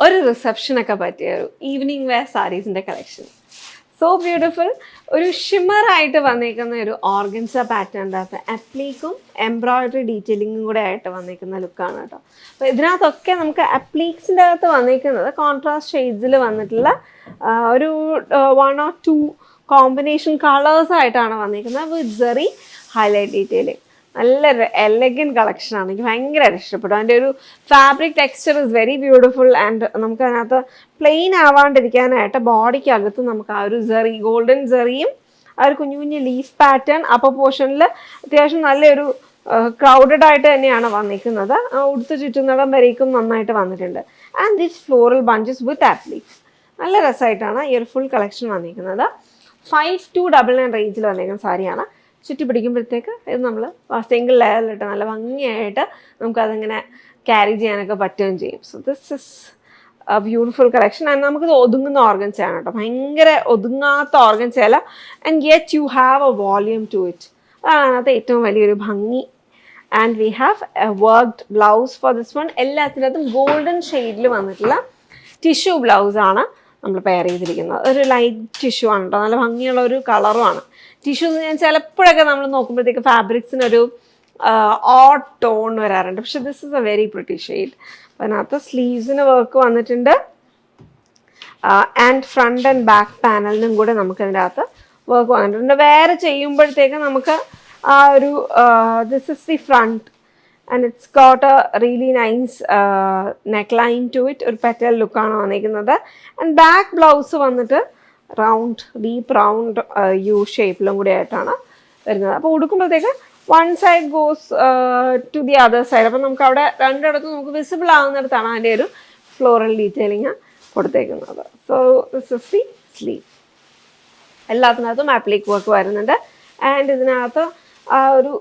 ഒരു റിസപ്ഷനൊക്കെ പറ്റിയ ഒരു ഈവനിങ് വെയർ സാരീസിൻ്റെ കളക്ഷൻ. So beautiful. ഒരു ഷിമ്മറായിട്ട് വന്നിരിക്കുന്ന ഒരു ഓർഗൻസ പാറ്റേണിൻ്റെ അകത്ത് അപ്ലീക്കും എംബ്രോയിഡറി ഡീറ്റെയിലിങ്ങും കൂടെ ആയിട്ട് വന്നിരിക്കുന്ന ലുക്കാണ് കേട്ടോ. അപ്പോൾ ഇതിനകത്തൊക്കെ നമുക്ക് അപ്ലീക്സിൻ്റെ അകത്ത് വന്നിരിക്കുന്നത് കോൺട്രാസ്റ്റ് ഷെയ്ഡ്സിൽ വന്നിട്ടുള്ള ഒരു 1 or 2 കോമ്പിനേഷൻ കളേഴ്സായിട്ടാണ് വന്നിരിക്കുന്നത് വിത്ത് സെറി ഹൈലൈറ്റ് ഡീറ്റെയിലിംഗ്. നല്ലൊരു എലഗൻറ്റ് കളക്ഷനാണ്. എനിക്ക് ഭയങ്കരമായിട്ട് ഇഷ്ടപ്പെട്ടു. അതിൻ്റെ ഒരു fabric texture is very beautiful. And നമുക്ക് അതിനകത്ത് പ്ലെയിൻ ആവാണ്ടിരിക്കാനായിട്ട് ബോഡിക്കകത്ത് നമുക്ക് ആ ഒരു സെറി, ഗോൾഡൻ സെറിയും ആ ഒരു കുഞ്ഞു കുഞ്ഞു ലീഫ് പാറ്റേൺ അപ്പർ പോർഷനിൽ അത്യാവശ്യം നല്ലൊരു ക്രൗഡഡ് ആയിട്ട് തന്നെയാണ് വന്നിരിക്കുന്നത്. ഉടുത്ത് ചുറ്റുന്നിടം വരേക്കും നന്നായിട്ട് വന്നിട്ടുണ്ട്. ആൻഡ് ദിസ് ഫ്ലോറൽ ബഞ്ചസ് വിത്ത് ആപ്ലിക്സ്. നല്ല രസമായിട്ടാണ് ഈ ഒരു ഫുൾ കളക്ഷൻ വന്നിരിക്കുന്നത്. 5299 റേഞ്ചിൽ വന്നിരിക്കുന്ന സാരിയാണ്. ചുറ്റി പിടിക്കുമ്പോഴത്തേക്ക് ഇത് നമ്മൾ സിംഗിൾ ലെയറിലിട്ട് നല്ല ഭംഗിയായിട്ട് നമുക്കതിങ്ങനെ ക്യാരി ചെയ്യാനൊക്കെ പറ്റുകയും ചെയ്യും. So this is beautiful collection. And നമുക്കിത് ഒതുങ്ങുന്ന ഓർഗൻസയാണ് കേട്ടോ. ഭയങ്കര ഒതുങ്ങാത്ത ഓർഗൻസയല്ല. And yet you have a volume to it. അതാണ് അതിനകത്ത് ഏറ്റവും വലിയൊരു ഭംഗി. And we have a worked blouse for this one. എല്ലാത്തിനകത്തും ഗോൾഡൻ ഷെയ്ഡിൽ വന്നിട്ടുള്ള ടിഷ്യൂ ബ്ലൗസാണ് നമ്മൾ പെയർ ചെയ്തിരിക്കുന്നത്. ഒരു ലൈറ്റ് ടിഷ്യൂ ആണ് കേട്ടോ. നല്ല ഭംഗിയുള്ള ഒരു കളറുമാണ്. ടിഷ്യൂ എന്ന് ഞാൻ ചിലപ്പോഴൊക്കെ നമ്മൾ നോക്കുമ്പോഴത്തേക്ക് ഫാബ്രിക്സിനൊരു ഓഡ് ടോൺ വരാറുണ്ട്. പക്ഷെ this is A very pretty shade. അതിനകത്ത് സ്ലീവ്സിന് വർക്ക് വന്നിട്ടുണ്ട്. ആൻഡ് ഫ്രണ്ട് ആൻഡ് ബാക്ക് പാനലിനും കൂടെ നമുക്ക് അതിൻ്റെ അകത്ത് വർക്ക് വന്നിട്ടുണ്ട്. വേറെ ചെയ്യുമ്പോഴത്തേക്ക് നമുക്ക് ആ ഒരു this is the front and it's got a really nice neckline to it. ഒരു പെറ്റൽ ലുക്കാണ് വന്നിരിക്കുന്നത്. ആൻഡ് ബാക്ക് ബ്ലൗസ് വന്നിട്ട് റൗണ്ട്, ഡീപ്പ് റൗണ്ട് യു ഷേപ്പിലും കൂടി ആയിട്ടാണ് വരുന്നത്. അപ്പോൾ ഉടുക്കുമ്പോഴത്തേക്ക് one side goes to the other side. അപ്പം നമുക്ക് അവിടെ രണ്ടിടത്തും നമുക്ക് വിസിബിൾ ആകുന്നിടത്താണ് അതിൻ്റെ ഒരു ഫ്ലോറൽ ഡീറ്റെയിലിങ് കൊടുത്തേക്കുന്നത്. So this is the sleeve. എല്ലാത്തിനകത്തും ആപ്ലിക് വർക്ക് വരുന്നുണ്ട്. ആൻഡ് ഇതിനകത്ത് ആ ഒരു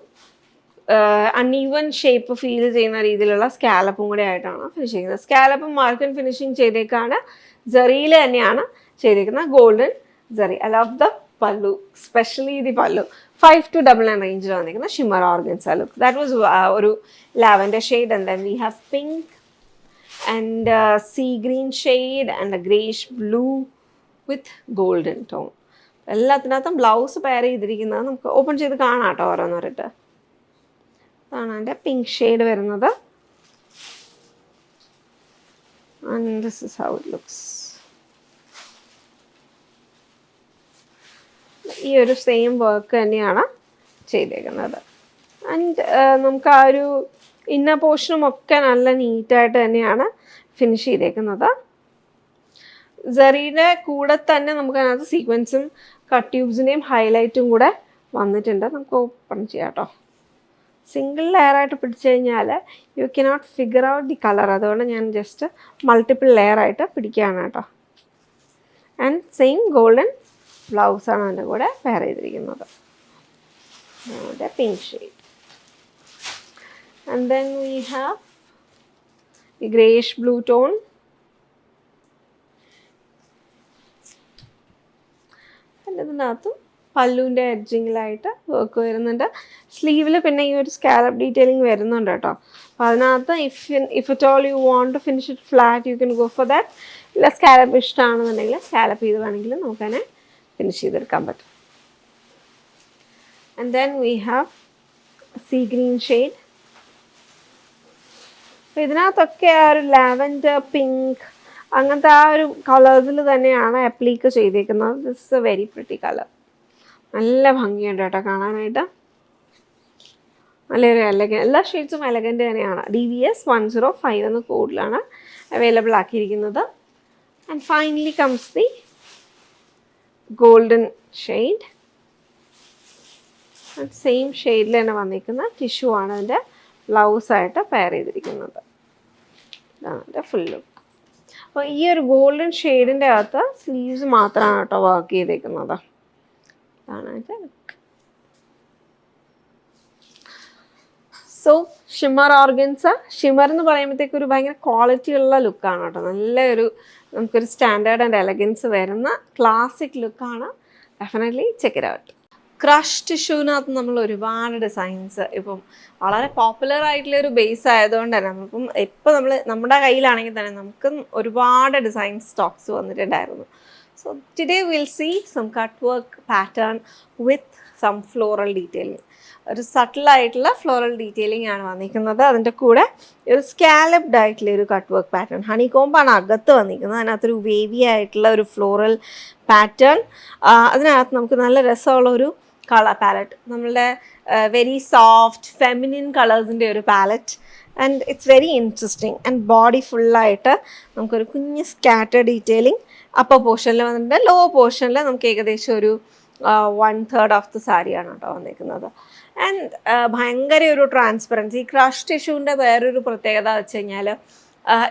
അൺഈവൻ ഷേപ്പ് ഫീൽ ചെയ്യുന്ന രീതിയിലുള്ള സ്കാലപ്പും കൂടെ ആയിട്ടാണ് ഫിനിഷ് ചെയ്യുന്നത്. സ്കാലപ്പും മാർക്കൻ ഫിനിഷിങ് ചെയ്തേക്കാണ്. സെറിയിൽ തന്നെയാണ് ചെയ്തേക്കുന്നത്, golden zari. I love the pallu, specially the pallu. 5299 റേഞ്ചിൽ വന്നിരിക്കുന്ന shimmer organza look. That was ഒരു lavender shade. And then we have pink and sea green shade and a greyish blue with golden tone. എല്ലാത്തിനകത്തും blouse pair ചെയ്തിരിക്കുന്നത് നമുക്ക് open ചെയ്ത് കാണാം കേട്ടോ ഓരോന്നോരിട്ട്. അതാണ് അതിൻ്റെ പിങ്ക് ഷെയ്ഡ് വരുന്നത്. And this is how it looks. ഈ ഒരു സെയിം വർക്ക് തന്നെയാണ് ചെയ്തേക്കുന്നത്. ആൻഡ് നമുക്ക് ആ ഒരു ഇന്നർ പോർഷനും ഒക്കെ നല്ല നീറ്റായിട്ട് തന്നെയാണ് ഫിനിഷ് ചെയ്തേക്കുന്നത്. സെറിയുടെ കൂടെ തന്നെ നമുക്ക് അതിനകത്ത് സീക്വൻസും കട്ട് ട്യൂബ്സിൻ്റെയും ഹൈലൈറ്റും കൂടെ വന്നിട്ടുണ്ട്. നമുക്ക് ഓപ്പൺ ചെയ്യാം കേട്ടോ. സിംഗിൾ ലെയറായിട്ട് പിടിച്ചു കഴിഞ്ഞാൽ you cannot figure out the colour. അതുകൊണ്ട് ഞാൻ ജസ്റ്റ് മൾട്ടിപ്പിൾ ലെയറായിട്ട് പിടിക്കുകയാണ് കേട്ടോ. ആൻഡ് സെയിം ഗോൾഡൻ ബ്ലൗസാണ് അതിൻ്റെ കൂടെ പെയർ ചെയ്തിരിക്കുന്നത്. Pink shade. And then we have the greyish blue tone. ഇതിനകത്തും പല്ലുവിൻ്റെ എഡ്ജിങ്ങിലായിട്ട് വർക്ക് വരുന്നുണ്ട്. സ്ലീവിൽ പിന്നെ ഈ ഒരു സ്കാലപ്പ് ഡീറ്റെയിലിംഗ് വരുന്നുണ്ട് കേട്ടോ. അപ്പോൾ അതിനകത്ത് if it all you want to finish it flat you can go for that. ഇല്ല സ്കാലപ്പ് ഇഷ്ടമാണെന്നുണ്ടെങ്കിൽ സ്കാലപ്പ് ചെയ്ത് വേണമെങ്കിൽ നമുക്കതിനെ ഫിനിഷ് ചെയ്തെടുക്കാൻ പറ്റും. And then we have sea green shade. അപ്പോൾ ഇതിനകത്തൊക്കെ ആ ഒരു ലാവൻഡർ, പിങ്ക് അങ്ങനത്തെ ആ ഒരു കളേഴ്സിൽ തന്നെയാണ് അപ്ലീക്ക് ചെയ്തേക്കുന്നത്. This is A very pretty colour. നല്ല ഭംഗിയുണ്ട് കേട്ടോ കാണാനായിട്ട്. നല്ലൊരു എലഗൻ, എല്ലാ ഷെയ്ഡ്സും എലഗൻ്റ് തന്നെയാണ്. DVS 105 എന്ന കോഡിലാണ് അവൈലബിൾ ആക്കിയിരിക്കുന്നത്. And finally comes the golden shade. Same ഷെയ്ഡിൽ തന്നെ വന്നിരിക്കുന്ന ടിഷ്യൂ ആണ് അതിൻ്റെ ബ്ലൗസായിട്ട് പെയർ ചെയ്തിരിക്കുന്നത്. ഇതാണ് അതിൻ്റെ ഫുൾ ലുക്ക്. അപ്പോൾ ഈ ഒരു ഗോൾഡൻ ഷെയ്ഡിൻ്റെ അകത്ത് സ്ലീവ്സ് മാത്രമാണ് കേട്ടോ വർക്ക് ചെയ്തേക്കുന്നത്. ഇതാണ് അതിൻ്റെ look. So shimmer organza. Shimmer എന്ന് പറയുമ്പോഴത്തേക്ക് ഒരു ഭയങ്കര ക്വാളിറ്റി ഉള്ള ലുക്കാണ് കേട്ടോ. നല്ലൊരു നമുക്കൊരു സ്റ്റാൻഡേർഡ് ആൻഡ് എലഗൻസ് വരുന്ന ക്ലാസിക് ലുക്കാണ്. Definitely check it out. Crush ടിഷ്യൂവിനകത്ത് നമ്മൾ ഒരുപാട് ഡിസൈൻസ് ഇപ്പം വളരെ പോപ്പുലർ ആയിട്ടുള്ള ഒരു ബേസ് ആയതുകൊണ്ട് തന്നെ നമുക്കും ഇപ്പം നമ്മുടെ കയ്യിലാണെങ്കിൽ തന്നെ നമുക്ക് ഒരുപാട് ഡിസൈൻ സ്റ്റോക്സ് വന്നിട്ടുണ്ടായിരുന്നു. So today will see some cut work pattern with some floral detailing. ഒരു സട്ടിലായിട്ടുള്ള ഫ്ലോറൽ ഡീറ്റെയിലിംഗ് ആണ് വന്നിരിക്കുന്നത്. അതിൻ്റെ കൂടെ ഒരു സ്കാലപ്ഡ് ആയിട്ടുള്ള ഒരു കട്ട് വർക്ക് പാറ്റേൺ, ഹണി കോമ്പാണ് അകത്ത് വന്നിരിക്കുന്നത്. അതിനകത്തൊരു വേവി ആയിട്ടുള്ള ഒരു ഫ്ലോറൽ പാറ്റേൺ. അതിനകത്ത് നമുക്ക് നല്ല രസമുള്ള ഒരു കളർ പാലറ്റ്, നമ്മളുടെ വെരി സോഫ്റ്റ് ഫെമിനിൻ കളേഴ്സിൻ്റെ ഒരു പാലറ്റ്. And it's very interesting. And body ഫുള്ളായിട്ട് നമുക്കൊരു കുഞ്ഞ് സ്കാറ്റർ ഡീറ്റെയിലിംഗ് അപ്പർ പോർഷനിൽ വന്നിട്ടുണ്ട്. ലോവർ പോർഷനിൽ നമുക്ക് ഏകദേശം ഒരു 1/3 ഓഫ് ദ സാരിയാണ് കേട്ടോ വന്നിരിക്കുന്നത്. ആൻഡ് ഭയങ്കര ഒരു ട്രാൻസ്പെറൻസി. ക്രഷ് ടിഷ്യൂവിൻ്റെ വേറൊരു പ്രത്യേകത വെച്ച് കഴിഞ്ഞാൽ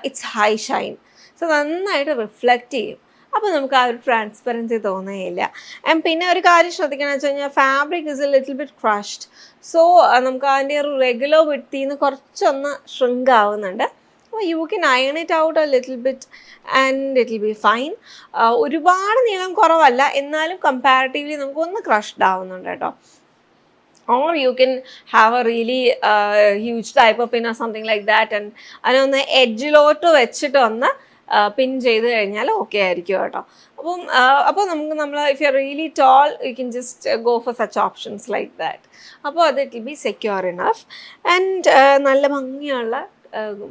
ഇറ്റ്സ് ഹൈ ഷൈൻ. സോ നന്നായിട്ട് റിഫ്ലക്റ്റ് ചെയ്യും. അപ്പോൾ നമുക്ക് ആ ഒരു ട്രാൻസ്പെറൻസി തോന്നുകയില്ല. ആൻഡ് പിന്നെ ഒരു കാര്യം ശ്രദ്ധിക്കണം വെച്ച് കഴിഞ്ഞാൽ fabric is A little bit crushed. So നമുക്ക് അതിൻ്റെ ഒരു റെഗുലർ വിട്ടിൽ നിന്ന് കുറച്ചൊന്ന് ഷ്രിങ്ക് ആവുന്നുണ്ട്. അപ്പോൾ you can iron it out A little bit and it will be fine. ഒരുപാട് നീളം കുറവല്ല, എന്നാലും കമ്പാരിറ്റീവ്ലി നമുക്കൊന്ന് ക്രഷ്ഡ് ആവുന്നുണ്ട് കേട്ടോ. Or you can have a really huge type of pin or something like that, and അതിനൊന്ന് എഡ്ജിലോട്ട് വെച്ചിട്ട് ഒന്ന് പിൻ ചെയ്ത് കഴിഞ്ഞാൽ ഓക്കെ ആയിരിക്കും കേട്ടോ. അപ്പോൾ നമ്മൾ if you are really tall you can just go for such options like that. അപ്പോൾ അത് it will be secure enough. And നല്ല ഭംഗിയുള്ള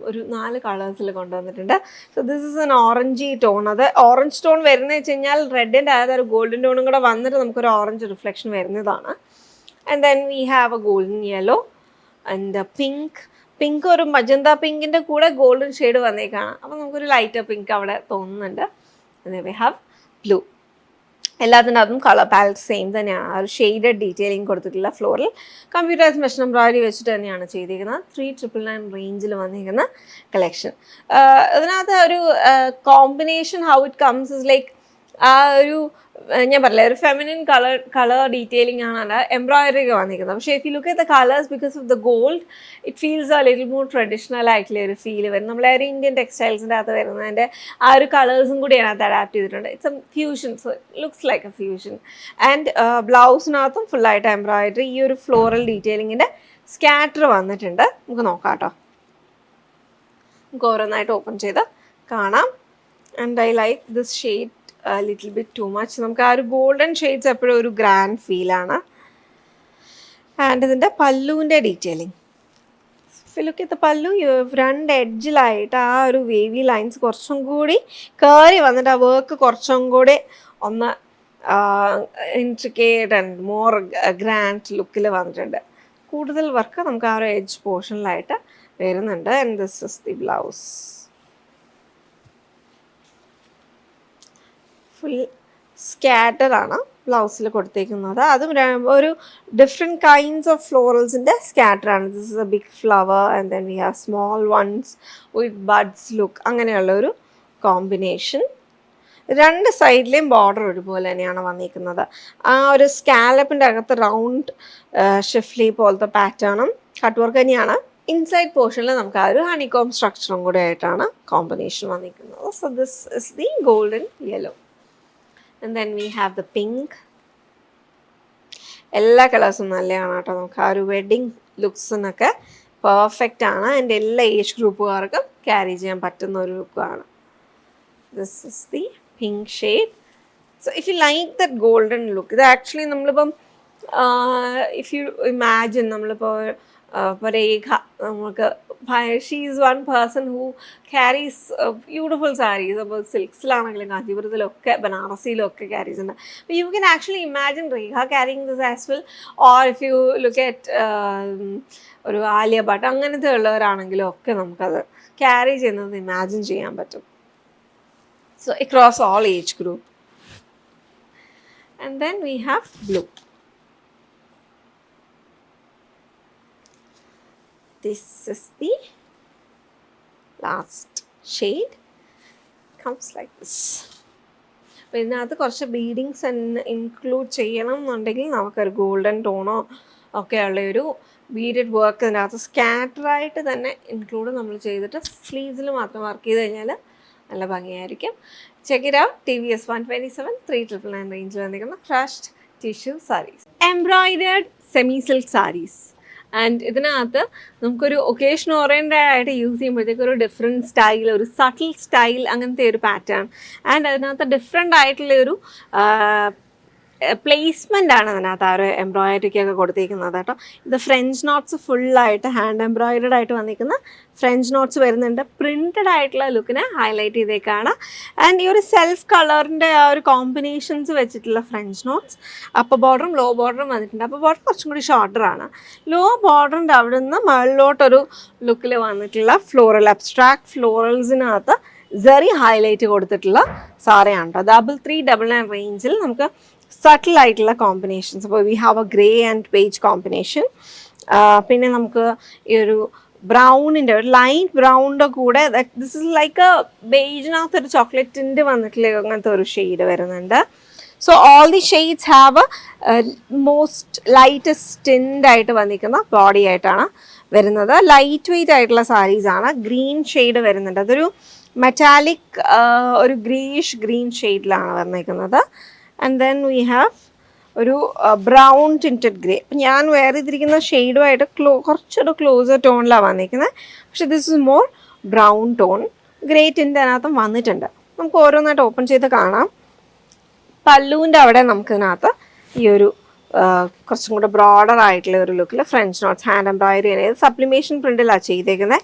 ഒരു 4 കളേഴ്സിൽ കൊണ്ടുവന്നിട്ടുണ്ട്. So this is an orangey tone. അത് ഓറഞ്ച് ടോൺ വരുന്നത് വെച്ച് കഴിഞ്ഞാൽ റെഡിൻ്റെ അതായത് ഒരു ഗോൾഡൻ ടോണും കൂടെ വന്നിട്ട് നമുക്കൊരു ഓറഞ്ച് റിഫ്ലക്ഷൻ വരുന്നതാണ്. And then we have a golden yellow and a pink. Pink ഒരു മജന്ത പിങ്കിൻ്റെ കൂടെ ഗോൾഡൻ ഷെയ്ഡ് വന്നേക്കാണ്. അപ്പോൾ നമുക്കൊരു ലൈറ്റർ പിങ്ക് അവിടെ തോന്നുന്നുണ്ട്. and then we have blue. എല്ലാത്തിൻ്റെ അതും കളർ പാലറ്റ് സെയിം തന്നെയാണ്. ആ ഒരു ഷെയ്ഡഡ് ഡീറ്റെയിലിംഗ് കൊടുത്തിട്ടുള്ള ഫ്ലോറിൽ കമ്പ്യൂട്ടറൈസ് മെഷീൻ എംബ്രോയിഡറി വെച്ചിട്ട് തന്നെയാണ് ചെയ്തിരിക്കുന്നത്. 3999 റേഞ്ചിൽ വന്നിരിക്കുന്ന കളക്ഷൻ. അതിനകത്ത് ഒരു combination how it comes is like ആ ഒരു ഞാൻ പറഞ്ഞില്ലേ ഒരു ഫെമിനിൻ കളർ ഡീറ്റെയിലിംഗ് ആണ് എംബ്രോയിഡറി ഒക്കെ വന്നിരിക്കുന്നത്. പക്ഷേ if you look at the colours because of the gold it feels A little more traditional ആയിട്ടുള്ള ഒരു ഫീൽ വരും. നമ്മളെ ഒരു ഇന്ത്യൻ ടെക്സ്റ്റൈൽസിൻ്റെ അകത്ത് വരുന്നതിൻ്റെ ആ ഒരു കളേഴ്സും കൂടി അതിനകത്ത് അഡാപ്റ്റ് ചെയ്തിട്ടുണ്ട്. It's a fusion. So looks like a fusion. And ബ്ലൗസിനകത്തും ഫുള്ളായിട്ട് എംബ്രോയിഡറി ഈ ഒരു ഫ്ലോറൽ ഡീറ്റെയിലിങ്ങിൻ്റെ സ്കാറ്റർ വന്നിട്ടുണ്ട്. നമുക്ക് നോക്കാം കേട്ടോ. നമുക്ക് ഓരോന്നായിട്ട് ഓപ്പൺ ചെയ്ത് കാണാം. And I like this shade little bit too much. നമുക്ക് ആ ഒരു ഗോൾഡൻ ഷെയ്ഡ്സ് എപ്പോഴും ഒരു ഗ്രാൻഡ് ഫീലാണ്. ആൻഡ് ഇതിൻ്റെ പല്ലുവിൻ്റെ ഡീറ്റെയിലിംഗ് ലുക്ക് ചെയ്ത പല്ലു ഫ്രണ്ട് എഡ്ജിലായിട്ട് ആ ഒരു വേവി ലൈൻസ് കുറച്ചും കൂടി കയറി വന്നിട്ട് ആ വർക്ക് കുറച്ചും കൂടി ഒന്ന് ഇൻട്രിക്കേറ്റ് ആൻഡ് മോർ ഗ്രാൻഡ് ലുക്കിൽ വന്നിട്ടുണ്ട്. കൂടുതൽ വർക്ക് നമുക്ക് ആ ഒരു എഡ്ജ് പോർഷനിലായിട്ട് വരുന്നുണ്ട്. And this is the blouse. Full സ്കാറ്ററാണ് ബ്ലൗസിൽ കൊടുത്തേക്കുന്നത്. അതും ഒരു ഡിഫറെൻറ്റ് കൈൻഡ്സ് ഓഫ് ഫ്ലോറൽസിൻ്റെ സ്കാറ്ററാണ്. This is a big flower and then we have small ones with buds look. അങ്ങനെയുള്ള ഒരു കോമ്പിനേഷൻ. 2 സൈഡിലെയും ബോർഡർ ഒരുപോലെ തന്നെയാണ് വന്നിരിക്കുന്നത്. ആ ഒരു സ്കാലപ്പിൻ്റെ അകത്ത് റൗണ്ട് ഷിഫ്ലി പോലത്തെ പാറ്റേണും കട്ട് വർക്ക് തന്നെയാണ്. ഇൻസൈഡ് പോർഷനിൽ നമുക്ക് ആ ഒരു ഹണികോം സ്ട്രക്ചറും കൂടെ ആയിട്ടാണ് കോമ്പിനേഷൻ വന്നിരിക്കുന്നത്. So this is the golden yellow. And then we have the pink. എല്ലാ കളേഴ്സും നല്ലതാണ് കേട്ടോ. നമുക്ക് ആ ഒരു വെഡ്ഡിങ് ലുക്സിനൊക്കെ പെർഫെക്റ്റ് ആണ്. എൻ്റെ എല്ലാ ഏജ് ഗ്രൂപ്പുകാർക്കും ക്യാരി ചെയ്യാൻ പറ്റുന്ന ഒരു ലുക്കാണ്. This is the pink shade. So if you like that golden look, ഇത് ആക്ച്വലി നമ്മളിപ്പം ഇഫ് യു ഇമാജിൻ നമ്മളിപ്പോൾ ഇപ്പോൾ രേഖ നമുക്ക് she is one person who carries beautiful saris. അപ്പോൾ സിൽക്സിലാണെങ്കിലും കാഞ്ചീപുരത്തിലൊക്കെ ബനാറസിയിലൊക്കെ ക്യാരീസ് ഉണ്ട്. അപ്പോൾ you can actually imagine Rekha carrying this as well. Or if you look at ഒരു ആലിയ ഭട്ട് അങ്ങനത്തെ ഉള്ളവരാണെങ്കിലും ഒക്കെ നമുക്കത് ക്യാരി ചെയ്യുന്നത് ഇമാജിൻ ചെയ്യാൻ പറ്റും. So across all age group. And then we have blue. This is the last shade. Comes like this. അപ്പോൾ ഇതിനകത്ത് കുറച്ച് ബീഡിങ്സ് ഇൻക്ലൂഡ് ചെയ്യണം എന്നുണ്ടെങ്കിൽ നമുക്കൊരു ഗോൾഡൻ ടോണോ ഒക്കെ ഉള്ളൊരു ബീഡഡ് വർക്ക് ഇതിനകത്ത് സ്കാറ്ററായിട്ട് തന്നെ ഇൻക്ലൂഡ് നമ്മൾ ചെയ്തിട്ട് സ്ലീവ്സിൽ മാത്രം വർക്ക് ചെയ്ത് കഴിഞ്ഞാൽ നല്ല ഭംഗിയായിരിക്കും. Check it out. TVS 127 3999 റേഞ്ചിൽ വന്നിരിക്കുന്ന crushed tissue saris, embroidered semi silk saris. And ഇതിനകത്ത് നമുക്കൊരു ഒക്കേഷൻ ഓറിയൻറ്റഡ് ആയിട്ട് യൂസ് ചെയ്യുമ്പോഴത്തേക്ക് ഒരു ഡിഫറെൻറ്റ് സ്റ്റൈൽ, ഒരു സട്ടിൽ സ്റ്റൈൽ, അങ്ങനത്തെ ഒരു പാറ്റേൺ. ആൻഡ് അതിനകത്ത് ഡിഫറെൻ്റ് ആയിട്ടുള്ള ഒരു പ്ലേസ്മെൻ്റ് ആണ് അതിനകത്ത് ആ ഒരു എംബ്രോയിഡറിക്കൊക്കെ കൊടുത്തിരിക്കുന്നത് കേട്ടോ. ഇത് ഫ്രഞ്ച് നോട്ട്സ് ഫുള്ളായിട്ട് ഹാൻഡ് എംബ്രോയിഡഡ് ആയിട്ട് വന്നിരിക്കുന്ന ഫ്രഞ്ച് നോട്ട്സ് വരുന്നുണ്ട്. പ്രിൻറ്റഡ് ആയിട്ടുള്ള ലുക്കിനെ ഹൈലൈറ്റ് ചെയ്തേക്കാണ്. ആൻഡ് ഈ ഒരു സെൽഫ് കളറിൻ്റെ ആ ഒരു കോമ്പിനേഷൻസ് വെച്ചിട്ടുള്ള ഫ്രഞ്ച് നോട്ട്സ്. അപ്പർ ബോർഡറും ലോ ബോർഡറും വന്നിട്ടുണ്ട്. അപ്പർ ബോർഡർ കുറച്ചും കൂടി ഷോർട്ടറാണ്. ലോ ബോർഡറിൻ്റെ അവിടെ നിന്ന് മുകളിലോട്ടൊരു ലുക്കിൽ വന്നിട്ടുള്ള ഫ്ലോറൽ, അബ്സ്ട്രാക്ട് ഫ്ലോറൽസിനകത്ത് സെറി ഹൈലൈറ്റ് കൊടുത്തിട്ടുള്ള സാരിയാണ് കേട്ടോ. 3399 റേഞ്ചിൽ നമുക്ക് സട്ടിൽ ആയിട്ടുള്ള കോമ്പിനേഷൻസ്. അപ്പോൾ we have a grey and beige combination. പിന്നെ നമുക്ക് ഈ ഒരു ബ്രൗണിൻ്റെ, ഒരു ലൈറ്റ് ബ്രൗണിൻ്റെ കൂടെ ദിസ് ഇസ് ലൈക്ക് എ ബേജിനകത്തൊരു ചോക്ലേറ്റിൻ്റെ വന്നിട്ടുള്ള അങ്ങനത്തെ ഒരു ഷെയ്ഡ് വരുന്നുണ്ട്. So all the shades have most lightest tint ആയിട്ട് വന്നിരിക്കുന്ന ബോഡി ആയിട്ടാണ് വരുന്നത്. ലൈറ്റ് വെയ്റ്റ് ആയിട്ടുള്ള സാരീസാണ്. ഗ്രീൻ ഷെയ്ഡ് വരുന്നുണ്ട്. അതൊരു മെറ്റാലിക് ഒരു ഗ്രീഷ് ഗ്രീൻ ഷെയ്ഡിലാണ് വന്നിരിക്കുന്നത്. ആൻഡ് ദെൻ വി ഹാവ് ഒരു ബ്രൗൺ ടിൻറ്റഡ് ഗ്രേ. അപ്പം ഞാൻ വേറെ ചെയ്തിരിക്കുന്ന ഷെയ്ഡുമായിട്ട് കുറച്ചൊരു ക്ലോസർ ടോണിലാണ് വന്നിരിക്കുന്നത്. പക്ഷേ this is more brown tone. Grey tint അതിനകത്തും വന്നിട്ടുണ്ട്. നമുക്ക് ഓരോന്നായിട്ട് ഓപ്പൺ ചെയ്ത് കാണാം. പല്ലുവിൻ്റെ അവിടെ നമുക്കിതിനകത്ത് ഈ ഒരു കുറച്ചും കൂടെ ബ്രോഡർ ആയിട്ടുള്ള ഒരു ലുക്കിൽ ഫ്രഞ്ച് നോട്ട്സ് ഹാൻഡ് എംബ്രോയിഡറി ചെയ്ത് സപ്ലിമേഷൻ പ്രിൻറ്റിലാണ് ചെയ്തേക്കുന്നത്.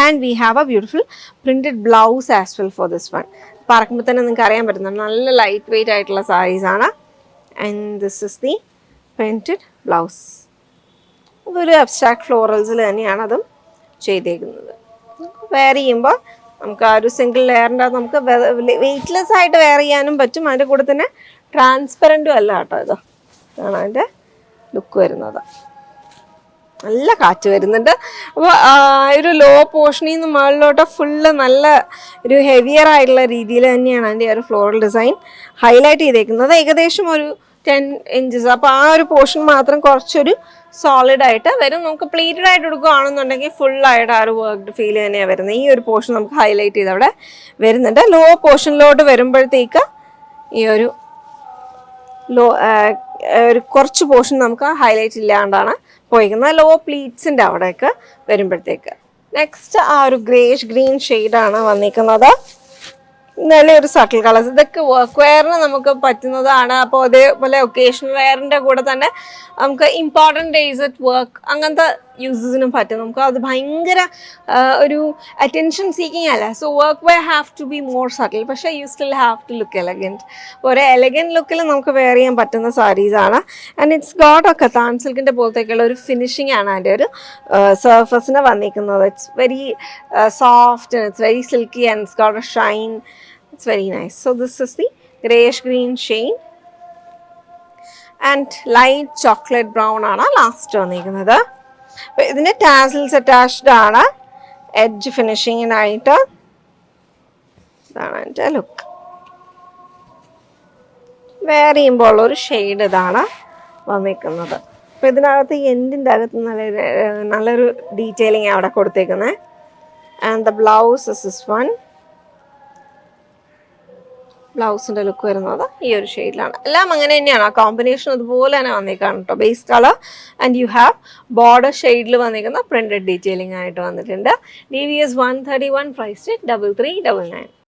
And we have a beautiful printed blouse as well for this one. പറക്കുമ്പോൾ തന്നെ നിങ്ങൾക്ക് അറിയാൻ പറ്റുന്നുണ്ട് നല്ല ലൈറ്റ് വെയ്റ്റ് ആയിട്ടുള്ള സാരീസാണ്. And this is the printed blouse. അതൊരു അബ്സ്ട്രാക്ട് ഫ്ലോറൽസിൽ തന്നെയാണ് അതും ചെയ്തേക്കുന്നത്. വെയർ ചെയ്യുമ്പോൾ നമുക്ക് ആ ഒരു സിംഗിൾ ലെയറിൻ്റെ അത് നമുക്ക് വെയ്റ്റ്ലെസ് ആയിട്ട് വെയർ ചെയ്യാനും പറ്റും. അതിൻ്റെ കൂടെ തന്നെ ട്രാൻസ്പെറൻറ്റും അല്ല കേട്ടോ. ഇതാണ് അതിൻ്റെ ലുക്ക് വരുന്നത്. നല്ല കാറ്റ് വരുന്നുണ്ട്. അപ്പോൾ ഒരു ലോ പോർഷനിൽ നിന്ന് മുകളിലോട്ട് ഫുള്ള് നല്ല ഒരു ഹെവിയർ ആയിട്ടുള്ള രീതിയിൽ തന്നെയാണ് അതിൻ്റെ ഒരു ഫ്ലോറൽ ഡിസൈൻ ഹൈലൈറ്റ് ചെയ്തേക്കുന്നത്. ഏകദേശം ഒരു 10 ഇഞ്ചസ്. അപ്പോൾ ആ ഒരു പോർഷൻ മാത്രം കുറച്ചൊരു സോളിഡ് ആയിട്ട് വരും. നമുക്ക് പ്ലീറ്റഡ് ആയിട്ട് എടുക്കുകയാണെന്നുണ്ടെങ്കിൽ ഫുള്ളായിട്ട് ആ ഒരു വർക്ക്ഡ് ഫീൽ തന്നെയാണ് വരുന്നത്. ഈ ഒരു പോർഷൻ നമുക്ക് ഹൈലൈറ്റ് ചെയ്ത് അവിടെ വരുന്നുണ്ട്. ലോ പോർഷനിലോട്ട് വരുമ്പോഴത്തേക്ക് ഈ ഒരു ഒരു കുറച്ച് പോർഷൻ നമുക്ക് ഹൈലൈറ്റ് ഇല്ലാണ്ടാണ് പോയിരിക്കുന്നത്. ലോ പ്ലീറ്റ്സിൻ്റെ അവിടെയൊക്കെ വരുമ്പോഴത്തേക്ക്. നെക്സ്റ്റ് ആ ഒരു ഗ്രേഷ് ഗ്രീൻ ഷെയ്ഡാണ് വന്നിരിക്കുന്നത്. നല്ലൊരു സട്ടിൽ കളേഴ്സ്. ഇതൊക്കെ വർക്ക് വെയറിന് നമുക്ക് പറ്റുന്നതാണ്. അപ്പോൾ അതേപോലെ ഒക്കേഷണൽ വെയറിൻ്റെ കൂടെ തന്നെ നമുക്ക് ഇമ്പോർട്ടൻറ്റ് ഡേയ്സ് അറ്റ് വർക്ക് അങ്ങനത്തെ യൂസസിനും പറ്റും. നമുക്ക് അത് ഭയങ്കര ഒരു അറ്റൻഷൻ സീക്കിങ് അല്ല. So work wear have to be more subtle, പക്ഷേ you still have to look elegant. ഒരു എലഗൻറ്റ് ലുക്കിൽ നമുക്ക് വെയർ ചെയ്യാൻ പറ്റുന്ന സാരീസാണ്. ആൻഡ് ഇറ്റ്സ് ഗോട്ട് ഒക്കെ താൻ സിൽക്കിൻ്റെ പോലത്തേക്കുള്ള ഒരു ഫിനിഷിംഗ് ആണ് അതിൻ്റെ ഒരു സർഫസിന് വന്നിരിക്കുന്നത്. It's very soft and it's very silky and it's got A Shine. It's very nice. So this is the grayish green shade and light chocolate brown ആണ് ലാസ്റ്റ് വന്നിരിക്കുന്നത്. അപ്പോൾ ഇതിന് ടാസൽസ് അറ്റാച്ച്ഡ് ആണ് എഡ്ജ് ഫിനിഷിങ്ങിനായിട്ട്. ഇതാണ് എൻ്റെ ലുക്ക്. വെയർ ചെയ്യുമ്പോൾ ഉള്ളൊരു shade ഇതാണ് വന്നിരിക്കുന്നത്. അപ്പോൾ ഇതിനകത്ത് എൻഡിൻ്റെ അകത്ത് നല്ലൊരു ഡീറ്റെയിലിംഗ് അവിടെ കൊടുത്തേക്കുന്നത്. And the blouse is this one. ബ്ലൗസിൻ്റെ ലുക്ക് വരുന്നത് ഈ ഒരു ഷെയ്ഡിലാണ്. എല്ലാം അങ്ങനെ തന്നെയാണ്. ആ കോമ്പിനേഷൻ അതുപോലെ തന്നെ വന്നേക്കാണ് കേട്ടോ. Base colour and you have border ഷെയ്ഡിൽ വന്നിരിക്കുന്ന പ്രിൻറ്റഡ് ഡീറ്റെയിലിംഗ് ആയിട്ട് വന്നിട്ടുണ്ട്. DVS 131 price 3399.